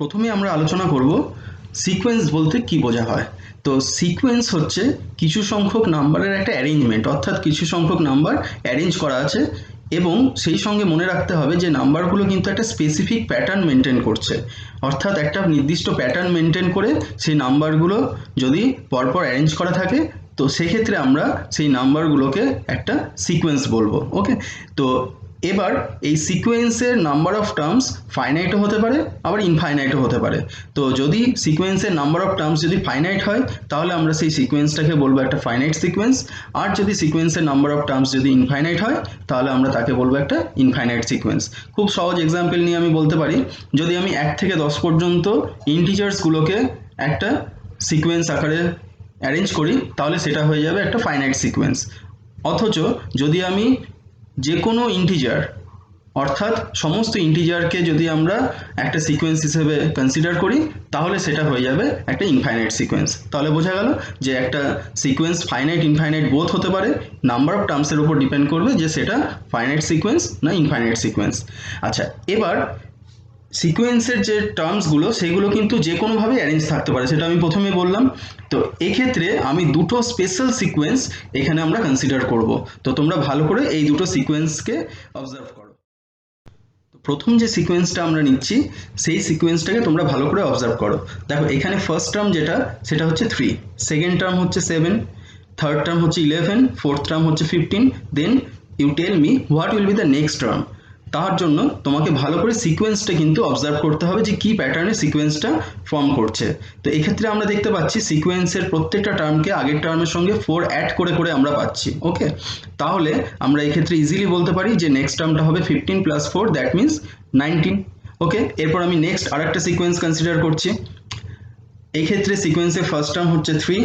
প্রথমে আমরা আলোচনা করব সিকোয়েন্স বলতে কি বোঝা হয়। তো সিকোয়েন্স হচ্ছে কিছু সংখ্যক নাম্বারের একটা অ্যারেঞ্জমেন্ট, অর্থাৎ কিছু সংখ্যক নাম্বার অ্যারেঞ্জ করা আছে এবং সেই সঙ্গে মনে রাখতে হবে যে নাম্বারগুলো কিন্তু একটা স্পেসিফিক প্যাটার্ন মেনটেন করছে, অর্থাৎ একটা নির্দিষ্ট প্যাটার্ন মেনটেন করে সেই নাম্বারগুলো যদি পরপর অ্যারেঞ্জ করা থাকে তো সেক্ষেত্রে আমরা সেই নাম্বারগুলোকে একটা সিকোয়েন্স বলবো। ওকে, তো এবার এই সিকোয়েন্সের নাম্বার অফ টার্মস ফাইনাইটও হতে পারে আবার ইনফাইনাইটও হতে পারে। তো যদি সিকোয়েন্সের নাম্বার অফ টার্মস যদি ফাইনাইট হয় তাহলে আমরা সেই সিকোয়েন্সটাকে বলবো একটা ফাইনাইট সিকোয়েন্স, আর যদি সিকোয়েন্সের নাম্বার অফ টার্মস যদি ইনফাইনাইট হয় তাহলে আমরা তাকে বলবো একটা ইনফাইনাইট সিকোয়েন্স। খুব সহজ এক্সাম্পল নিয়ে আমি বলতে পারি, যদি আমি 1 থেকে 10 পর্যন্ত ইন্টিজার্সগুলোকে একটা সিকোয়েন্স আকারে অ্যারেঞ্জ করি তাহলে সেটা হয়ে যাবে একটা ফাইনাইট সিকোয়েন্স। অথচ যদি আমি যে কোনো ইন্টিজার অর্থাৎ সমস্ত ইন্টিজারকে যদি আমরা একটা সিকোয়েন্স হিসেবে কনসিডার করি তাহলে সেটা হয়ে যাবে একটা ইনফাইনাইট সিকোয়েন্স। তাহলে বোঝা গেল যে একটা সিকোয়েন্স ফাইনাইট ইনফাইনাইট বোথ হতে পারে, নাম্বার অফ টার্মসের উপর ডিপেন্ড করবে যে সেটা ফাইনাইট সিকোয়েন্স না ইনফাইনাইট সিকোয়েন্স। আচ্ছা, এবার সিকোয়েন্সের যে টার্মসগুলো সেগুলো কিন্তু যে কোনোভাবে অ্যারেঞ্জ থাকতে পারে, সেটা আমি প্রথমে বললাম। তো এক্ষেত্রে আমি দুটো স্পেশাল সিকোয়েন্স এখানে আমরা কনসিডার করব। তো তোমরা ভালো করে এই দুটো সিকোয়েন্সকে অবজার্ভ করো। তো প্রথম যে সিকোয়েন্সটা আমরা নিচ্ছি সেই সিকোয়েন্সটাকে তোমরা ভালো করে অবজার্ভ করো। দেখো এখানে ফার্স্ট টার্ম যেটা সেটা হচ্ছে 3, সেকেন্ড টার্ম হচ্ছে 7, থার্ড টার্ম হচ্ছে 11, ফোর্থ টার্ম হচ্ছে 15। Then you tell me what will be the next term. তার জন্য তোমাকে ভালো করে সিকোয়েন্সটা কিন্তু অবজার্ভ করতে হবে যে কী প্যাটার্নে সিকোয়েন্সটা ফর্ম করছে। তো এক্ষেত্রে আমরা দেখতে পাচ্ছি সিকোয়েন্সের প্রত্যেকটা টার্মকে আগের টার্মের সঙ্গে 4 অ্যাড করে করে আমরা পাচ্ছি। ওকে, তাহলে আমরা এক্ষেত্রে ইজিলি বলতে পারি যে নেক্সট টার্মটা হবে 15 + 4, দ্যাট মিনস 19। ওকে, এরপর আমি নেক্সট আরেকটা সিকোয়েন্স কনসিডার করছি। এই ক্ষেত্রে সিকোয়েন্সের ফার্স্ট টার্ম হচ্ছে 3,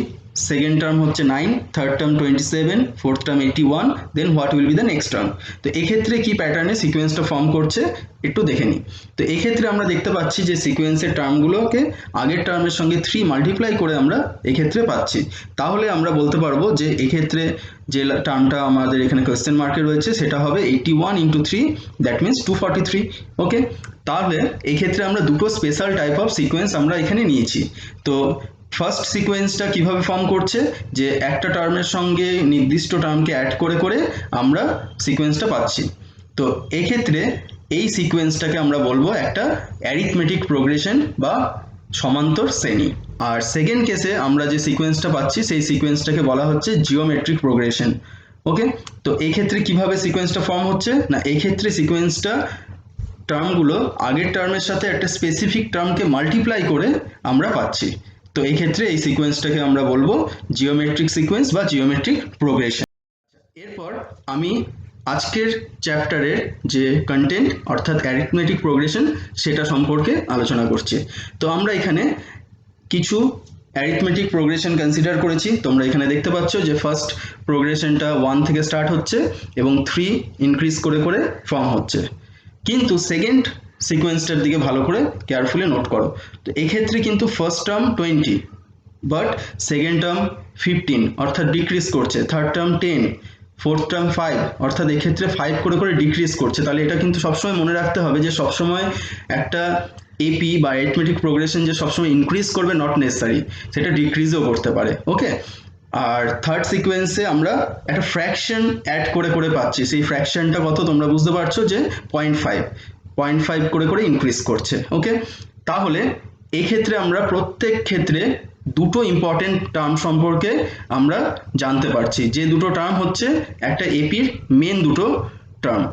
সেকেন্ড টার্ম হচ্ছে 9, third term 27, fourth term 81। Then what will be the next term. তো এক্ষেত্রে কি প্যাটার্নে সিকোয়েন্সটা ফর্ম করছে একটু দেখে নিই। তো এক্ষেত্রে আমরা দেখতে পাচ্ছি যে সিকোয়েন্সের টার্মগুলোকে আগের টার্মের সঙ্গে 3 মাল্টিপ্লাই করে আমরা এক্ষেত্রে পাচ্ছি। তাহলে আমরা বলতে পারবো যে এক্ষেত্রে যে টার্মটা আমাদের এখানে কোয়েশ্চেন মার্কে রয়েছে সেটা হবে 81 × 3, দ্যাট মিনস 243। ওকে, তাহলে এক্ষেত্রে আমরা দুটো স্পেশাল টাইপ অফ সিকোয়েন্স আমরা এখানে নিয়েছি। তো ফার্স্ট সিকোয়েন্সটা কিভাবে ফর্ম করছে, যে একটা টার্মের সঙ্গে নির্দিষ্ট টার্মকে অ্যাড করে করে আমরা সিকোয়েন্সটা পাচ্ছি। তো এক্ষেত্রে এই সিকোয়েন্সটাকে আমরা বলবো একটা অ্যারিথমেটিক প্রোগ্রেশন বা সমান্তর শ্রেণী। আর সেকেন্ড কেসে আমরা যে সিকোয়েন্সটা পাচ্ছি সেই সিকোয়েন্সটাকে বলা হচ্ছে জিওমেট্রিক প্রোগ্রেশন। ওকে, তো এই ক্ষেত্রে কিভাবে সিকোয়েন্সটা ফর্ম হচ্ছে না, এই ক্ষেত্রে সিকোয়েন্সটা টার্মগুলো আগের টার্মের সাথে একটা স্পেসিফিক টার্মকে মাল্টিপ্লাই করে আমরা পাচ্ছি। তো এই ক্ষেত্রে এই সিকোয়েন্সটাকে আমরা বলবো জিওমেট্রিক সিকোয়েন্স বা জিওমেট্রিক প্রোগ্রেশন। এরপর আমি আজকের চ্যাপ্টারের যে কন্টেন্ট অর্থাৎ অ্যারিথমেটিক প্রোগ্রেশন সেটা সম্পর্কে আলোচনা করছি। তো আমরা এখানে কিছু অ্যারিথমেটিক প্রোগ্রেশন কনসিডার করেছি। তোমরা এখানে দেখতে পাচ্ছ যে ফার্স্ট প্রোগ্রেশনটা 1 থেকে স্টার্ট হচ্ছে এবং 3 ইনক্রিজ করে করে ফর্ম হচ্ছে, কিন্তু সেকেন্ড সিকোয়েন্সটার দিকে ভালো করে কেয়ারফুলি নোট করো। তো এক্ষেত্রে কিন্তু first term 20 but second term 15 অর্থাৎ ডিক্রিজ করছে, থার্ড টার্ম 10, ফোর্থ টার্ম 5 অর্থাৎ এক্ষেত্রে 5 করে করে ডিক্রিজ করছে। তাহলে এটা কিন্তু সবসময় মনে রাখতে হবে যে সবসময় একটা এপি বা অ্যারিথমেটিক প্রোগ্রেশন যে সবসময় ইনক্রিজ করবে নট নেসেসারি, সেটা ডিক্রিজও করতে পারে। ওকে, আর থার্ড সিকোয়েন্সে আমরা একটা ফ্র্যাকশন অ্যাড করে করে পাচ্ছি। সেই ফ্র্যাকশনটা কত তোমরা বুঝতে পারছো যে 0.5 করে করে ইনক্রিজ করছে। ওকে, তাহলে এক্ষেত্রে আমরা প্রত্যেক ক্ষেত্রে দুটো ইম্পর্টেন্ট টার্ম সম্পর্কে আমরা জানতে পারছি, যে দুটো টার্ম হচ্ছে একটা এপির মেন দুটো টার্ম।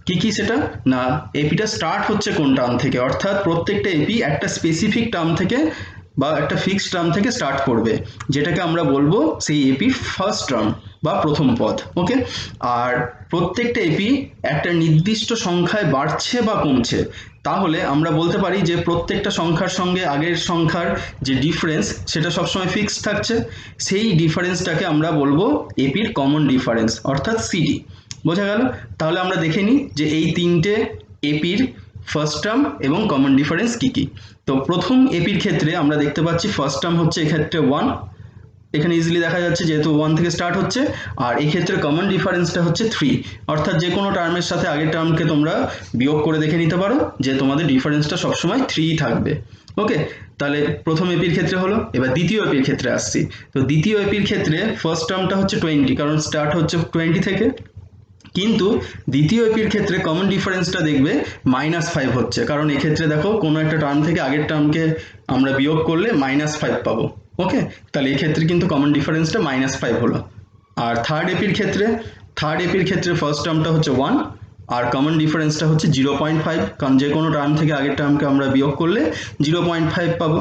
কি কি সেটা না, এপিটা স্টার্ট হচ্ছে কোন টার্ম থেকে, অর্থাৎ প্রত্যেকটা এপি একটা স্পেসিফিক টার্ম থেকে বা একটা ফিক্সড টার্ম থেকে স্টার্ট করবে, যেটাকে আমরা বলবো সেই এপির ফার্স্ট টার্ম বা প্রথম পদ। ওকে, আর প্রত্যেকটা এপি একটা নির্দিষ্ট সংখ্যায় বাড়ছে বা কমছে, তাহলে আমরা বলতে পারি যে প্রত্যেকটা সংখ্যার সঙ্গে আগের সংখ্যার যে ডিফারেন্স সেটা সবসময় ফিক্সড থাকছে। সেই ডিফারেন্সটাকে আমরা বলবো এপির কমন ডিফারেন্স অর্থাৎ সিডি। বোঝা গেল? তাহলে আমরা দেখে নিই যে এই তিনটে এপির ফার্স্ট টার্ম এবং কমন ডিফারেন্স কী কী। তো প্রথম এপির ক্ষেত্রে আমরা দেখতে পাচ্ছি ফার্স্ট টার্ম হচ্ছে এক্ষেত্রে 1, এখানে ইজিলি দেখা যাচ্ছে যেহেতু 1 থেকে স্টার্ট হচ্ছে। আর এই ক্ষেত্রে কমন ডিফারেন্সটা হচ্ছে 3, অর্থাৎ যে কোনো টার্মের সাথে আগের টার্মকে তোমরা বিয়োগ করে দেখে নিতে পারো যে তোমাদের ডিফারেন্সটা সবসময় 3 থাকবে। ওকে, তাহলে প্রথম এপির ক্ষেত্রে হলো। এবার দ্বিতীয় এপির ক্ষেত্রে আসছি। তো দ্বিতীয় এপির ক্ষেত্রে ফার্স্ট টার্মটা হচ্ছে 20, কারণ স্টার্ট হচ্ছে 20 থেকে, কিন্তু দ্বিতীয় এপির ক্ষেত্রে কমন ডিফারেন্সটা দেখবে -5 হচ্ছে, কারণ এক্ষেত্রে দেখো কোনো একটা টার্ম থেকে আগের টার্মকে আমরা বিয়োগ করলে -5 পাবো। ওকে, তাহলে এই ক্ষেত্রে কিন্তু কমন ডিফারেন্সটা -5 হলো। আর থার্ড এপির ক্ষেত্রে ফার্স্ট টার্মটা হচ্ছে 1 আর কমন ডিফারেন্সটা হচ্ছে 0.5, কারণ যে কোনো টার্ম থেকে আগের টার্মকে আমরা বিয়োগ করলে 0.5 পাবো।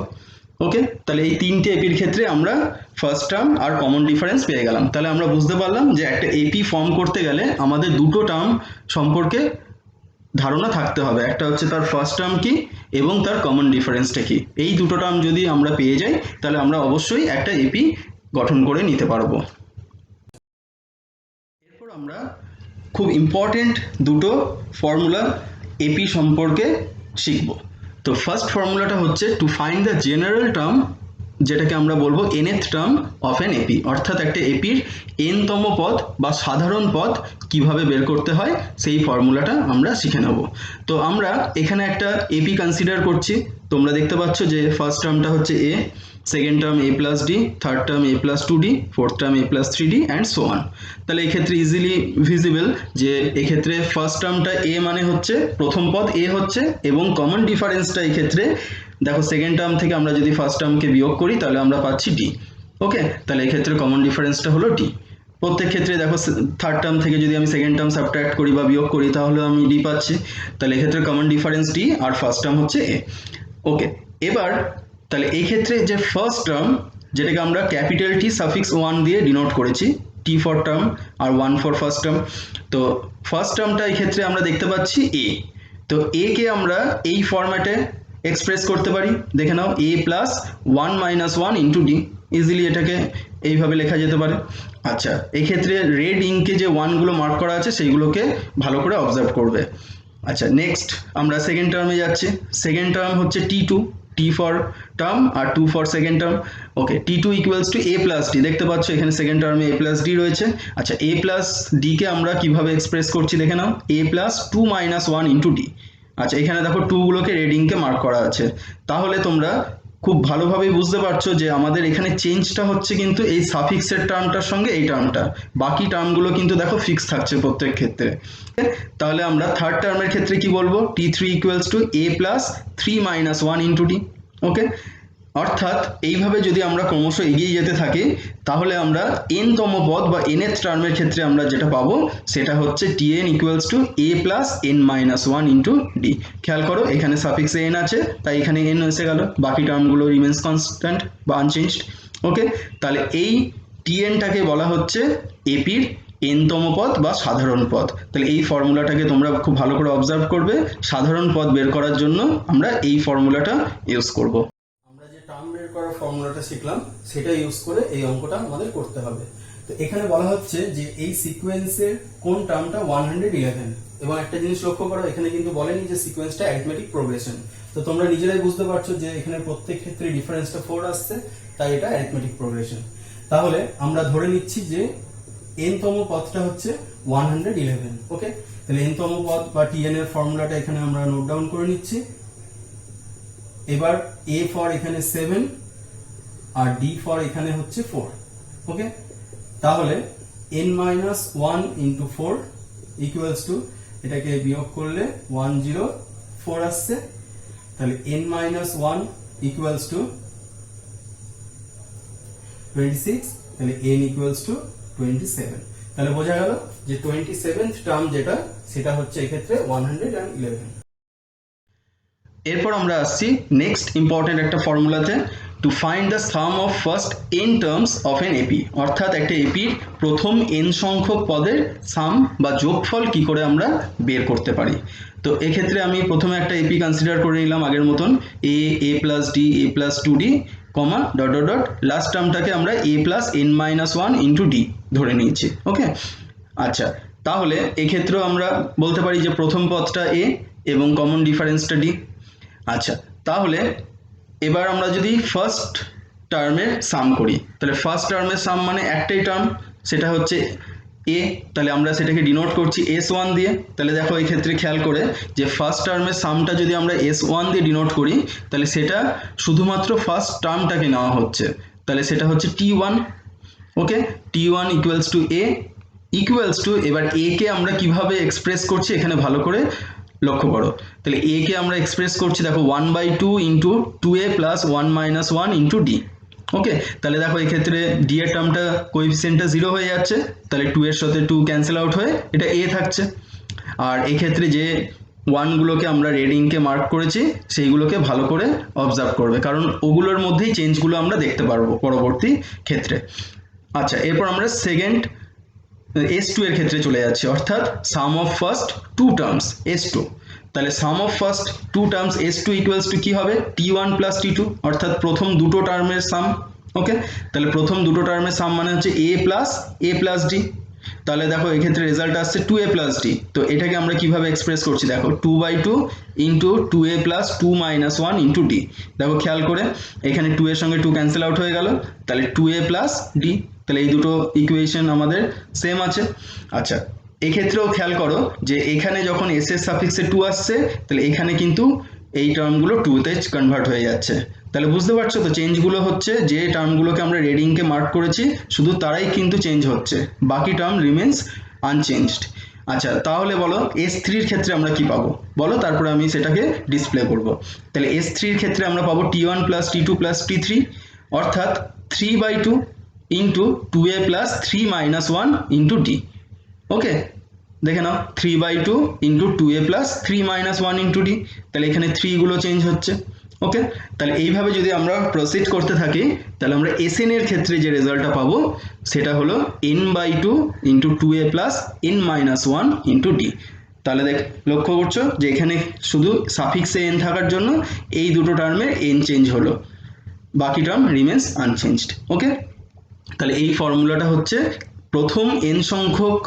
ওকে, তাহলে এই তিনটে এপির ক্ষেত্রে আমরা ফার্স্ট টার্ম আর কমন ডিফারেন্স পেয়ে গেলাম। তাহলে আমরা বুঝতে পারলাম যে একটা এপি ফর্ম করতে গেলে আমাদের দুটো টার্ম সম্পর্কে ধারণা থাকতে হবে, একটা হচ্ছে তার ফার্স্ট টার্ম কি এবং তার কমন ডিফারেন্সটা কি। এই দুটো টার্ম যদি আমরা পেয়ে যাই তাহলে আমরা অবশ্যই একটা এপি গঠন করে নিতে পারবো। এরপর আমরা খুব ইম্পর্টেন্ট দুটো ফর্মুলা এপি সম্পর্কে শিখব। তো ফার্স্ট ফর্মুলাটা হচ্ছে to find the general term, যেটাকে আমরা বলবো nth term of an AP, অর্থাৎ একটা এপির nতম পদ বা সাধারণ পদ কিভাবে বের করতে হয় সেই ফর্মুলাটা আমরা শিখে নেব। তো আমরা এখানে একটা এপি কনসিডার করছি। তোমরা দেখতে পাচ্ছ যে ফার্স্ট টার্মটা হচ্ছে a, second term a plus d, third term a plus 2d, fourth term a plus 3d and so on. তাহলে এক্ষেত্রে ইজিলি ভিজিবল যে এক্ষেত্রে ফার্স্ট টার্মটা a মানে হচ্ছে প্রথম পদ a হচ্ছে, এবং কমন ডিফারেন্সটা এক্ষেত্রে দেখো সেকেন্ড টার্ম থেকে আমরা যদি ফার্স্ট টার্মকে বিয়োগ করি তাহলে আমরা পাচ্ছি ডি। ওকে, তাহলে এক্ষেত্রে কমন ডিফারেন্সটা হলো ডি। প্রত্যেক ক্ষেত্রে দেখো থার্ড টার্ম থেকে যদি আমি সেকেন্ড টার্ম সাবট্রাক্ট করি বা বিয়োগ করি তাহলে আমি ডি পাচ্ছি। তাহলে এক্ষেত্রে কমন ডিফারেন্স ডি আর ফার্স্ট টার্ম হচ্ছে এ। ওকে, এবার তাহলে এই ক্ষেত্রে যে ফার্স্ট টার্ম, যেটাকে আমরা ক্যাপিটাল টি সাফিক্স 1 দিয়ে ডিনোট করেছি, টি ফর টার্ম আর 1 ফর ফার্স্ট টার্ম। তো ফার্স্ট টার্মটা এই ক্ষেত্রে আমরা দেখতে পাচ্ছি এ। তো এ কে আমরা এই ফরম্যাটে এক্সপ্রেস করতে পারি, দেখে নাও a plus 1 minus 1 into D, easily এটাকে এইভাবে লেখা যেতে পারে। আচ্ছা, এক্ষেত্রে রেড ইঙ্কে যে ওয়ানগুলো মার্ক করা আছে সেইগুলোকে ভালো করে অবজার্ভ করবে। আচ্ছা, নেক্সট আমরা সেকেন্ড টার্মে যাচ্ছি। সেকেন্ড টার্ম হচ্ছে টি2, টি ফর টার্ম আর 2 for second term. Okay, t two equals to A plus d, দেখতে পাচ্ছ এখানে সেকেন্ড টার্মে এ প্লাস ডি রয়েছে। আচ্ছা, এ প্লাস ডি কে আমরা কিভাবে এক্সপ্রেস করছি দেখে নাও, এ প্লাস 2 মাইনাস 1 ইন্টু ডি। আচ্ছা, এখানে দেখো 2 গুলোকে রেড ইঙ্কে মার্ক করা আছে। তাহলে তোমরা খুব ভালোভাবেই বুঝতে পারছো যে আমাদের এখানে চেঞ্জটা হচ্ছে কিন্তু এই সাফিক্সের টার্মটার সঙ্গে এই টার্মটা, বাকি টার্মগুলো কিন্তু দেখো ফিক্স থাকছে প্রত্যেক ক্ষেত্রে। তাহলে আমরা থার্ড টার্মের ক্ষেত্রে কি বলবো, t three equals to A plus 3 minus 1 into d. Okay, অর্থাৎ এইভাবে যদি আমরা ক্রমশ এগিয়ে যেতে থাকি তাহলে আমরা n তম পদ বা nth টার্মের ক্ষেত্রে আমরা যেটা পাবো সেটা হচ্ছে tn equals to a plus n minus 1 into D. খেয়াল করো এখানে সাফিক্সে n আছে তাই এখানে n এসে গেল, বাকি টার্মগুলো রিমেন্স কনস্ট্যান্ট বা আনচেঞ্জড। ওকে, তাহলে এই tnটাকে বলা হচ্ছে এপির n তম পদ বা সাধারণ পদ। তাহলে এই ফর্মুলাটাকে তোমরা খুব ভালো করে অবজার্ভ করবে, সাধারণ পদ বের করার জন্য আমরা এই ফর্মুলাটা ইউজ করব। আমরা যে টার্ম বের করার ফর্মুলাটা শিখলাম সেটা ইউজ করে এই অঙ্কটা আমাদের করতে হবে। তো এখানে বলা হচ্ছে যে এই সিকোয়েন্সের কোন টার্মটা 111, এবং একটা জিনিস লক্ষ্য করো এখানে কিন্তু বলেনি যে সিকোয়েন্সটা অ্যারিথমেটিক প্রোগ্রেশন। তো তোমরা নিজেরাই বুঝতে পারছো যে এখানে প্রত্যেক ক্ষেত্রে ডিফারেন্সটা 4 আসছে, তাই এটা অ্যারিথমেটিক প্রোগ্রেশন। তাহলে আমরা ধরে নিচ্ছি যে n-তম পদটা হচ্ছে 111। ওকে, তাহলে n-তম পদ বা tn এর ফর্মুলাটা এখানে আমরা নোট ডাউন করে নিচ্ছি। এবার a ফর এখানে 7 আর d ফর এখানে হচ্ছে 4। ওকে, তাহলে n-1 ইন্টু 4 ইকুয়ালস টু, এটাকে বিয়োগ করলে 104 আসছে। তাহলে n-1 ইকুয়ালস টু 26, তাহলে n ইকুয়ালস টু 27। তাহলে বোঝা গেল যে 27th টার্ম যেটা সেটা হচ্ছে এক্ষেত্রে 111। এরপর আমরা আসছি নেক্সট ইম্পর্টেন্ট একটা ফর্মুলাতে, to find the sum of first n terms of an AP, অর্থাৎ একটা এপির প্রথম n সংখ্যক পদের সাম বা যোগফল কি করে আমরা বের করতে পারি। তো এক্ষেত্রে আমি প্রথমে একটা এপি কনসিডার করে নিলাম আগের মতন, a plus d, a plus 2d, comma dot dot dot, last টার্মটাকে আমরা a plus n minus 1 into d ধরে নিয়েছি। ওকে, আচ্ছা, তাহলে এক্ষেত্রেও আমরা বলতে পারি যে প্রথম পদটা a এবং কমন ডিফারেন্সটা d। আচ্ছা, তাহলে এবার আমরা যদি ফার্স্ট টার্মের সাম করি তাহলে ফার্স্ট টার্মের সাম মানে একটাই টার্ম, সেটা হচ্ছে এ, তাহলে আমরা সেটাকে ডিনোট করছি S1 দিয়ে। তাহলে দেখো এই ক্ষেত্রে খেয়াল করে যে ফার্স্ট টার্মের সামটা যদি আমরা S1 দিয়ে ডিনোট করি তাহলে সেটা শুধুমাত্র ফার্স্ট টার্মটাকে নেওয়া হচ্ছে, তাহলে সেটা হচ্ছে T1। Okay, T1 equals to A equals two, এবার এ কে আমরা কিভাবে এক্সপ্রেস করছি এখানে ভালো করে লক্ষ্য করো। তাহলে এ কে আমরা এক্সপ্রেস করছি দেখো 1/2 into 2a plus 1 minus 1 into d. Okay, তাহলে দেখো এক্ষেত্রে ডি এর টার্মটা কোএফিসিয়েন্টটা 0 হয়ে যাচ্ছে, তাহলে 2 এর সাথে 2 ক্যান্সেল আউট হয়ে এটা এ থাকছে। আর এক্ষেত্রে যে ওয়ানগুলোকে আমরা রেড ইঙ্কে মার্ক করেছি সেইগুলোকে ভালো করে অবজার্ভ করবে, কারণ ওগুলোর মধ্যেই চেঞ্জগুলো আমরা দেখতে পারবো পরবর্তী ক্ষেত্রে। আচ্ছা, এরপর আমরা সেকেন্ড S2 এর ক্ষেত্রে চলে যাচ্ছি, অর্থাৎ sum of first two terms S2। তাহলে sum of first two terms S2 equals to কি হবে T1 প্লাস T2, অর্থাৎ প্রথম দুটো টার্মের সাম। ওকে, তাহলে প্রথম দুটো টার্মের সাম মানে হচ্ছে a প্লাস ডি। তাহলে দেখো এক্ষেত্রে রেজাল্ট আসছে 2a প্লাস ডি। তো এটাকে আমরা কিভাবে এক্সপ্রেস করছি দেখো 2/2 into 2a plus 2 minus 1 into D. দেখো খেয়াল করে এখানে 2 এর সঙ্গে 2 ক্যান্সেল আউট হয়ে গেল, তাহলে 2a প্লাস ডি। তাহলে এই দুটো ইকুয়েশন আমাদের সেম আছে। আচ্ছা, এক্ষেত্রেও খেয়াল করো যে এখানে যখন এস এর সাফিক্সে 2 আসছে তাহলে এখানে কিন্তু এই টার্মগুলো 2তে কনভার্ট হয়ে যাচ্ছে। তাহলে বুঝতে পারছো তো চেঞ্জগুলো হচ্ছে যে টার্মগুলোকে আমরা রেড ইঙ্কে মার্ক করেছি শুধু তারাই কিন্তু চেঞ্জ হচ্ছে, বাকি টার্ম রিমেন্স আনচেঞ্জড। আচ্ছা, তাহলে বলো S3 এর ক্ষেত্রে আমরা কি পাবো বলো, তারপরে আমি সেটাকে ডিসপ্লে করব। তাহলে S3 এর ক্ষেত্রে আমরা পাবো T1 plus T2 plus T3, অর্থাৎ 3/2 into 2a plus 3 minus 1 into d. Okay, দেখে নাও 3/2 into 2a plus 3 minus 1 into d. তাহলে এখানে 3 গুলো চেঞ্জ হচ্ছে। ওকে, তাহলে এইভাবে যদি আমরা প্রসিড করতে থাকি তাহলে আমরা Sn এর ক্ষেত্রে যে রেজাল্টটা পাবো সেটা হলো n/2 into 2a plus n minus 1 into d. তাহলে লক্ষ্য করছো যে এখানে শুধু সাফিক্সে n থাকার জন্য এই দুটো টার্মের n চেঞ্জ হলো, বাকি টার্ম রিমেন্স আনচেঞ্জড। ওকে, তাহলে এই ফর্মুলাটা হচ্ছে প্রথম n সংখ্যক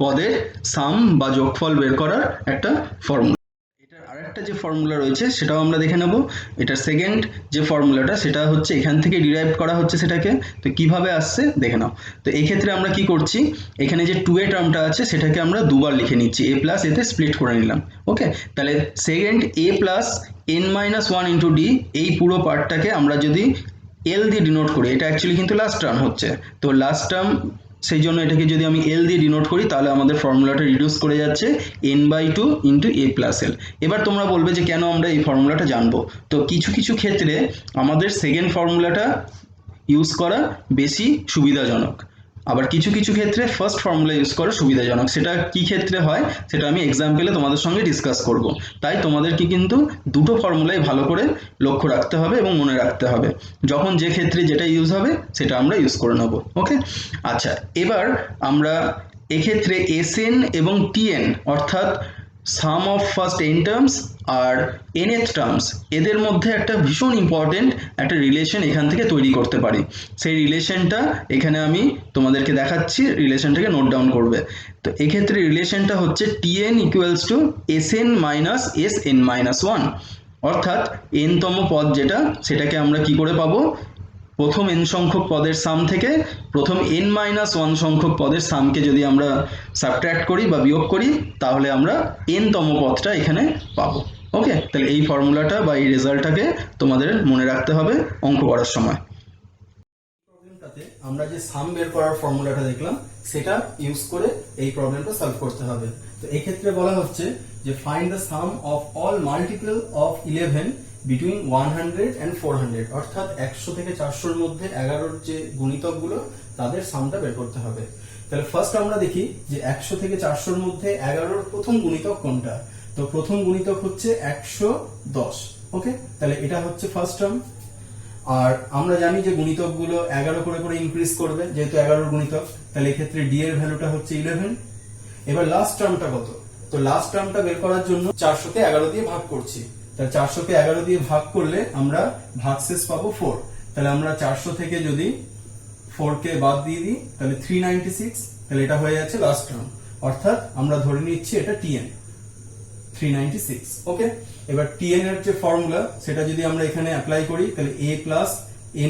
পদের সাম বা যোগফল বের করার একটা ফর্মুলা। এটার আরেকটা যে ফর্মুলা রয়েছে সেটাও আমরা দেখে নেব। এটার সেকেন্ড যে ফর্মুলাটা সেটা হচ্ছে এখান থেকে ডিরাইভ করা হচ্ছে সেটাকে, তো কিভাবে আসছে দেখে নাও। তো এই ক্ষেত্রে আমরা কি করছি, এখানে যে 2a টার্মটা আছে সেটাকে আমরা দুবার লিখে নিচ্ছি, a প্লাস এতে স্প্লিট করে নিলাম। ওকে, তাহলে second a plus n minus 1 into D, এই পুরো পার্টটাকে আমরা যদি এল দিয়ে ডিনোট করি, এটা অ্যাকচুয়ালি কিন্তু লাস্ট টার্ম হচ্ছে, তো লাস্ট টার্ম সেই জন্য এটাকে যদি আমি এল দিয়ে ডিনোট করি তাহলে আমাদের ফর্মুলাটা রিডিউস করে যাচ্ছে n/2 into a plus L. এবার তোমরা বলবে যে কেন আমরা এই ফর্মুলাটা জানবো, তো কিছু কিছু ক্ষেত্রে আমাদের সেকেন্ড ফর্মুলাটা ইউজ করা বেশি সুবিধাজনক, আবার কিছু কিছু ক্ষেত্রে ফার্স্ট ফর্মুলা ইউজ করা সুবিধাজনক। সেটা কি ক্ষেত্রে হয় সেটা আমি এক্সাম্পলে তোমাদের সঙ্গে ডিসকাস করব। তাই তোমাদেরকে কিন্তু দুটো ফর্মুলাই ভালো করে লক্ষ্য রাখতে হবে এবং মনে রাখতে হবে, যখন যে ক্ষেত্রে যেটা ইউজ হবে সেটা আমরা ইউজ করে নেব। ওকে, আচ্ছা, এবার আমরা এক্ষেত্রে Sn এবং Tn অর্থাৎ sum of first n terms আর nth টার্মস এদের মধ্যে একটা ভীষণ ইম্পর্টেন্ট একটা রিলেশন এখান থেকে তৈরি করতে পারি। সেই রিলেশনটা এখানে আমি তোমাদেরকে দেখাচ্ছি, রিলেশনটাকে নোট ডাউন করবে। তো এক্ষেত্রে রিলেশনটা হচ্ছে Tn equals to Sn minus Sn minus 1, অর্থাৎ n তম পদ যেটা সেটাকে আমরা কি করে পাবো, প্রথম n সংখ্যক পদের সাম থেকে প্রথম n-1 সংখ্যক পদের সামকে যদি আমরা সাবট্র্যাক্ট করি বা বিয়োগ করি তাহলে আমরা n তম পদটা এখানে পাবো। ওকে, তাহলে এই ফর্মুলাটা বা এই রেজাল্টটাকে তোমাদের মনে রাখতে হবে অঙ্ক করার সময়। প্রবলেমটাতে আমরা যে সাম বের করার ফর্মুলাটা দেখলাম সেটা ইউজ করে এই প্রবলেমটা সলভ করতে হবে। তো এই ক্ষেত্রে বলা হচ্ছে যে find the sum of all multiple of 11 between 100 and 400, অর্থাৎ 100 থেকে 400 এর মধ্যে 11 যে গুণিতকগুলো তাদের সামটা বের করতে হবে। তাহলে ফার্স্ট আমরা দেখি যে 100 থেকে 400 এর মধ্যে 11 এর প্রথম গুণিতক কোনটা, তো প্রথম গুণিতক হচ্ছে 110। ওকে, তাহলে এটা হচ্ছে ফার্স্ট টার্ম। আর আমরা জানি যে গুণিতকগুলো 11 করে করে ইনক্রিজ করবে, যেহেতু 11 গুণিতক, তাহলে এক্ষেত্রে ডি এর ভ্যালুটা হচ্ছে 11। এবার লাস্ট টার্মটা কত, তো লাস্ট টার্মটা বের করার জন্য 400 কে 11 দিয়ে ভাগ করছি। তাহলে 400 কে 11 দিয়ে ভাগ করলে আমরা ভাগশেষ পাবো 4। তাহলে আমরা 400 থেকে যদি 4 কে বাদ দিয়ে দিই তাহলে 396, তাহলে এটা হয়ে যাচ্ছে লাস্ট টার্ম, অর্থাৎ আমরা ধরে নিচ্ছি এটা Tn 396। ওকে, এবার Tn এর যে ফর্মুলা সেটা যদি আমরা এখানে অ্যাপ্লাই করি তাহলে a plus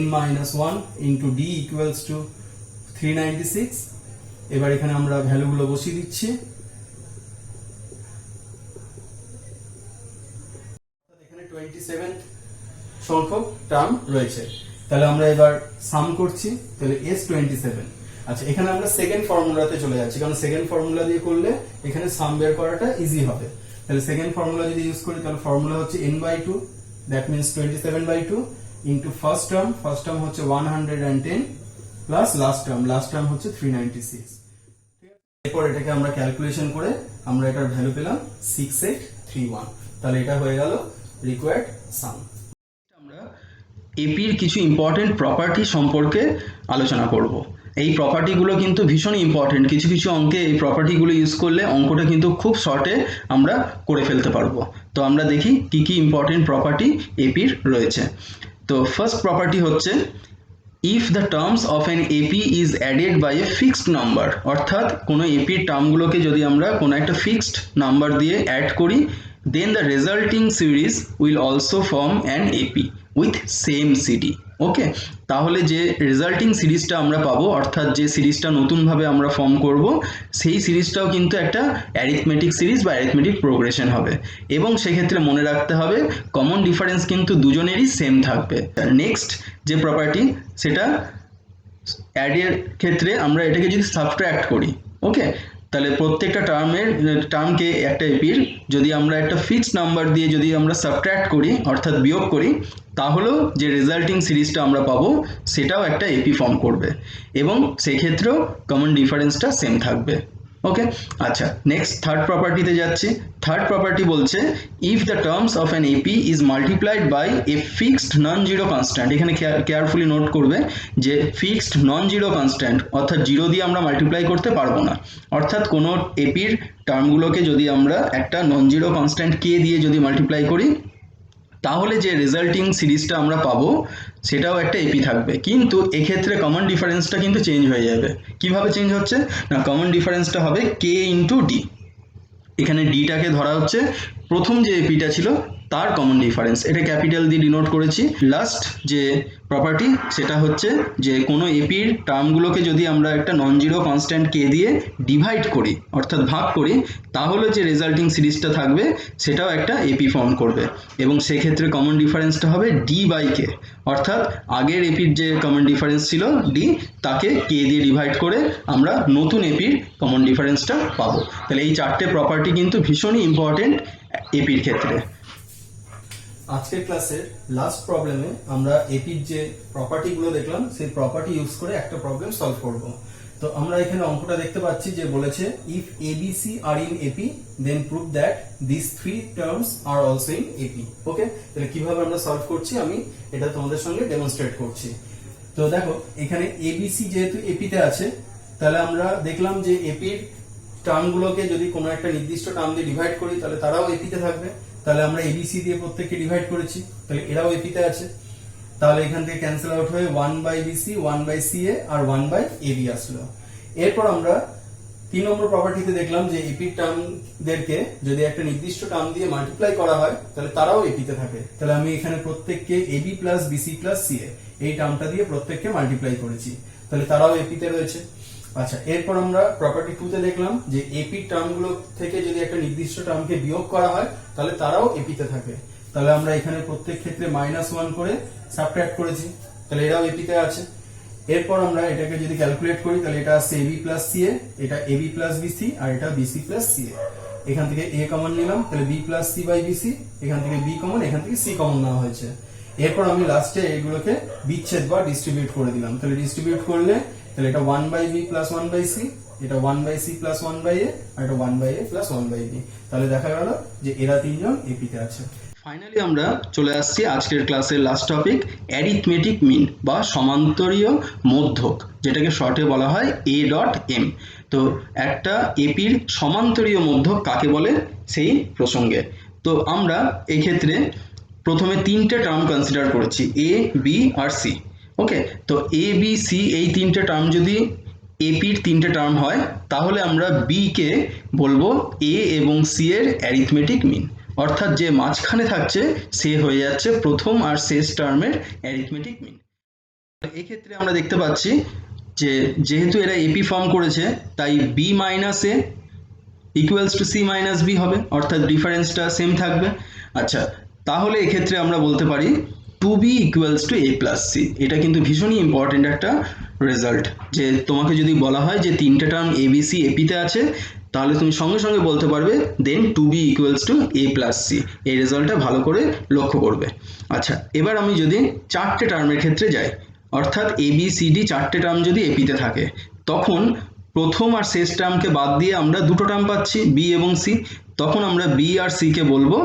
n minus 1 into d equals to 396 এবার এখানে আমরা ভ্যালুগুলো বসিয়ে দিচ্ছি। এখানে 27 সংখ্যক টার্ম রয়েছে। তাহলে আমরা এবার সাম করছি, তাহলে S27। আচ্ছা, এখানে আমরা সেকেন্ড ফর্মুলাতে চলে যাচ্ছি, কারণ সেকেন্ড ফর্মুলা দিয়ে করলে এখানে সাম বের করাটা ইজি হবে। তাহলে সেকেন্ড ফর্মুলা যদি ইউজ করি তাহলে ফর্মুলা হচ্ছে n/2, that means 27/2 into first term হচ্ছে 110 প্লাস লাস্ট টার্ম হচ্ছে 396। এরপর এটাকে আমরা ক্যালকুলেশন করে আমরা এটার ভ্যালু পেলাম 6831। তাহলে এটা হয়ে গেল রিকোয়ার্ড সাম। আমরা এপির কিছু ইম্পর্টেন্ট প্রপার্টি সম্পর্কে আলোচনা করব। এই প্রপার্টিগুলো কিন্তু ভীষণ ইম্পর্টেন্ট, কিছু কিছু অঙ্কে এই প্রপার্টিগুলো ইউজ করলে অঙ্কটা কিন্তু খুব শর্টে আমরা করে ফেলতে পারবো। তো আমরা দেখি কি কি ইম্পর্টেন্ট প্রপার্টি এপির রয়েছে। তো ফার্স্ট প্রপার্টি হচ্ছে if the terms of an AP is added by a fixed number, অর্থাৎ কোনো এপির টার্মগুলোকে যদি আমরা কোনো একটা ফিক্সড নাম্বার দিয়ে অ্যাড করি, then the resulting series will also form an AP with same CD। ওকে, তাহলে যে রেজাল্টিং সিরিজটা আমরা পাবো, অর্থাৎ যে সিরিজটা নতুনভাবে আমরা ফর্ম করব, সেই সিরিজটাও কিন্তু একটা অ্যারিথমেটিক সিরিজ বা অ্যারিথমেটিক প্রোগ্রেশন হবে। এবং সেক্ষেত্রে মনে রাখতে হবে কমন ডিফারেন্স কিন্তু দুজনেরই সেম থাকবে। নেক্সট যে প্রপার্টি, সেটা অ্যাডের ক্ষেত্রে আমরা এটাকে যদি সাবট্র্যাক্ট করি, ওকে, তাহলে প্রত্যেকটা টার্মকে একটা এপির যদি আমরা একটা ফিক্সড নাম্বার দিয়ে যদি আমরা সাবট্র্যাক্ট করি, অর্থাৎ বিয়োগ করি, তাহলেও যে রেজাল্টিং সিরিজটা আমরা পাবো সেটাও একটা এপি ফর্ম করবে এবং সেক্ষেত্রেও কমন ডিফারেন্সটা সেম থাকবে। ওকে, আচ্ছা, নেক্সট থার্ড প্রপার্টিতে যাচ্ছি। থার্ড প্রপার্টি বলছে if the terms of an AP is multiplied by a fixed non zero constant. এখানে কেয়ারফুলি নোট করবে যে ফিক্সড নন জিরো কনস্ট্যান্ট, অর্থাৎ জিরো দিয়ে আমরা মাল্টিপ্লাই করতে পারবো না। অর্থাৎ কোনো এপির টার্মগুলোকে যদি আমরা একটা নন জিরো কনস্ট্যান্ট কে দিয়ে যদি মাল্টিপ্লাই করি, তাহলে যে রেজাল্টিং সিরিজটা আমরা পাবো সেটাও একটা এপি থাকবে। কিন্তু এক্ষেত্রে কমন ডিফারেন্সটা কিন্তু চেঞ্জ হয়ে যাবে। কিভাবে চেঞ্জ হচ্ছে না, কমন ডিফারেন্সটা হবে কে ইন্টু ডি। এখানে ডিটাকে ধরা হচ্ছে প্রথম যে এপিটা ছিল তার কমন ডিফারেন্স, এটা ক্যাপিটাল দিয়ে ডিনোট করেছি। লাস্ট যে প্রপার্টি সেটা হচ্ছে যে কোনো এপির টার্মগুলোকে যদি আমরা একটা নন জিরো কনস্ট্যান্ট কে দিয়ে ডিভাইড করি, অর্থাৎ ভাগ করি, তাহলে যে রেজাল্টিং সিরিজটা থাকবে সেটাও একটা এপি ফর্ম করবে এবং সেক্ষেত্রে কমন ডিফারেন্সটা হবে ডি বাই কে, অর্থাৎ আগের এপির যে কমন ডিফারেন্স ছিল ডি, তাকে কে দিয়ে ডিভাইড করে আমরা নতুন এপির কমন ডিফারেন্সটা পাবো। তাহলে এই চারটে প্রপার্টি কিন্তু ভীষণই ইম্পর্টেন্ট এপির ক্ষেত্রে। আজকের ক্লাসের লাস্ট প্রবলেমে আমরা এপির যে প্রপার্টিগুলো দেখলাম সেই প্রপার্টি ইউজ করে একটা প্রবলেম সলভ করব। তো আমরা এখানে অঙ্কটা দেখতে পাচ্ছি যে বলেছে if a b c are in AP then prove that this three terms are also in AP. Okay, তাহলে কিভাবে আমরা সলভ করছি আমি এটা তোমাদের সঙ্গে ডেমনস্ট্রেট করছি। তো দেখো এখানে এবিসি যেহেতু এপিতে আছে, তাহলে আমরা দেখলাম যে এপির টার্মগুলোকে যদি কোনো একটা নির্দিষ্ট টার্ম দিয়ে ডিভাইড করি তাহলে তারাও এপিতে থাকবে। তাহলে আমরা এবিসি দিয়ে প্রত্যেককে ডিভাইড করেছি, তাহলে এরাও এপিতে আছে। তাহলে এখান থেকে ক্যান্সেল আউট হয়ে 1/BC 1/CA আর 1/AB আসলো। এরপর আমরা 3 নম্বর প্রপার্টিতে দেখলাম যে এপির টার্মদেরকে যদি একটা নির্দিষ্ট টার্ম দিয়ে মাল্টিপ্লাই করা হয় তাহলে তারাও এপিতে থাকে। তাহলে আমি এখানে প্রত্যেককে AB plus BC plus CA এই টার্মটা দিয়ে প্রত্যেককে মাল্টিপ্লাই করেছি, তাহলে তারাও এপিতে রয়েছে। আচ্ছা, এরপর আমরা প্রপার্টি 2 তে দেখলাম যে এপির টার্মগুলো থেকে যদি একটা নির্দিষ্ট টার্মকে বিয়োগ করা হয় তাহলে তারাও এপিতে থাকে। তাহলে আমরা এখানে প্রত্যেক ক্ষেত্রে -1 করে সাবট্রাক্ট করেছি, তাহলে এরাও এপিতে আছে। এরপর আমরা এটাকে যদি ক্যালকুলেট করি তাহলে এটা আসছে AB প্লাস CA, এটা AB প্লাস BC আর এটা BC প্লাস CA। এখান থেকে A কমন নিলাম, তাহলে B plus C by BC, এখান থেকে B কমন, এখান থেকে C কমন নেওয়া হয়েছে। এরপর আমি লাস্টে এগুলোকে বিচ্ছেদ বা ডিস্ট্রিবিউট করে দিলাম। তাহলে ডিস্ট্রিবিউট করলে তাহলে এটা 1/B প্লাস 1/C, এটা 1/C প্লাস 1/A আর এটা 1/A প্লাস 1/B। তাহলে দেখা গেল যে এরা তিনজন এপিতে আছে। ফাইনালি আমরা চলে আসছি আজকের ক্লাসের লাস্ট টপিক, অ্যারিথমেটিক মিন বা সমান্তরীয় মধ্যক, যেটাকে শর্টে বলা হয় A.M। তো একটা এপির সমান্তরীয় মধ্যক কাকে বলে সেই প্রসঙ্গে। তো আমরা এই ক্ষেত্রে প্রথমে তিনটে টার্ম কনসিডার করেছি, A, B আর C। ওকে, তো A, B, C এই তিনটে টার্ম যদি এপির তিনটে টার্ম হয় তাহলে আমরা বি কে বলবো A এবং C এর অ্যারিথমেটিক মিন, অর্থাৎ যে মাঝখানে থাকছে সে হয়ে যাচ্ছে প্রথম আর শেষ টার্মের অ্যারিথমেটিক মিন। এক্ষেত্রে আমরা দেখতে পাচ্ছি যে যেহেতু এরা এপি ফর্ম করেছে তাই B minus A equals to C minus B হবে, অর্থাৎ ডিফারেন্সটা সেম থাকবে। আচ্ছা, তাহলে এক্ষেত্রে আমরা বলতে পারি two B equals to A plus C. এটা কিন্তু ভীষণই ইম্পর্টেন্ট একটা রেজাল্ট, যে তোমাকে যদি বলা হয় যে তিনটে টার্ম এ বি সি এপিতে আছে, তাহলে তুমি সঙ্গে সঙ্গে বলতে পারবে then two B equals to A plus c. এই রেজাল্টটা ভালো করে লক্ষ্য করবে। আচ্ছা, এবার আমি যদি চারটে টার্মের ক্ষেত্রে যাই, অর্থাৎ এ বি সি ডি চারটে টার্ম যদি এপিতে থাকে, তখন প্রথম আর শেষ টার্মকে বাদ দিয়ে আমরা দুটো টার্ম পাচ্ছি বি এবং সি, তখন আমরা বি আর সি কে বলবো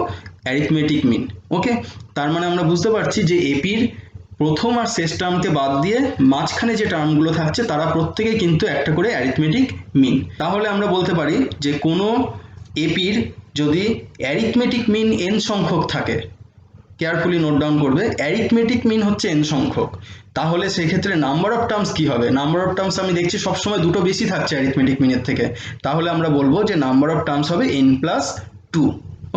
অ্যারিথমেটিক মিন। ওকে, তার মানে আমরা বুঝতে পারছি যে এপির প্রথম আর শেষ টার্মকে বাদ দিয়ে মাঝখানে যে টার্মগুলো থাকছে তারা প্রত্যেকে কিন্তু একটা করে অ্যারিথমেটিক মিন। তাহলে আমরা বলতে পারি যে কোনো এপির যদি অ্যারিথমেটিক মিন n সংখ্যক থাকে, কেয়ারফুলি নোট ডাউন করবে, অ্যারিথমেটিক মিন হচ্ছে n সংখ্যক, তাহলে সেক্ষেত্রে নাম্বার অফ টার্মস কি হবে? নাম্বার অফ টার্মস আমি দেখছি সবসময় দুটো বেশি থাকছে অ্যারিথমেটিক মিনের থেকে, তাহলে আমরা বলবো যে নাম্বার অফ টার্মস হবে n প্লাস টু।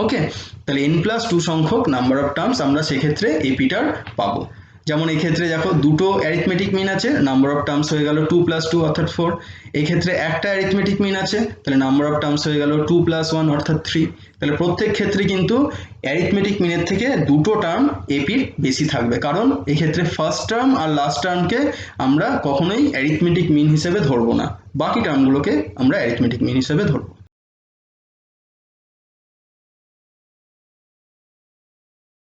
ওকে, তাহলে n প্লাস টু সংখ্যক নাম্বার অফ টার্মস আমরা সেক্ষেত্রে এপিটার পাবো। যেমন এই ক্ষেত্রে দেখো দুটো অ্যারিথমেটিক মিন আছে, নাম্বার অফ টার্মস হয়ে গেল টু প্লাস টু অর্থাৎ ফোর। এই ক্ষেত্রে একটা অ্যারিথমেটিক মিন আছে, তাহলে নাম্বার অফ টার্মস হয়ে গেল টু প্লাস ওয়ান অর্থাৎ থ্রি। তাহলে প্রত্যেক ক্ষেত্রে কিন্তু অ্যারিথমেটিক মিনের থেকে দুটো টার্ম এপির বেশি থাকবে, কারণ এক্ষেত্রে ফার্স্ট টার্ম আর লাস্ট টার্মকে আমরা কখনোই অ্যারিথমেটিক মিন হিসেবে ধরবো না, বাকি টার্মগুলোকে আমরা অ্যারিথমেটিক মিন হিসেবে ধরবো।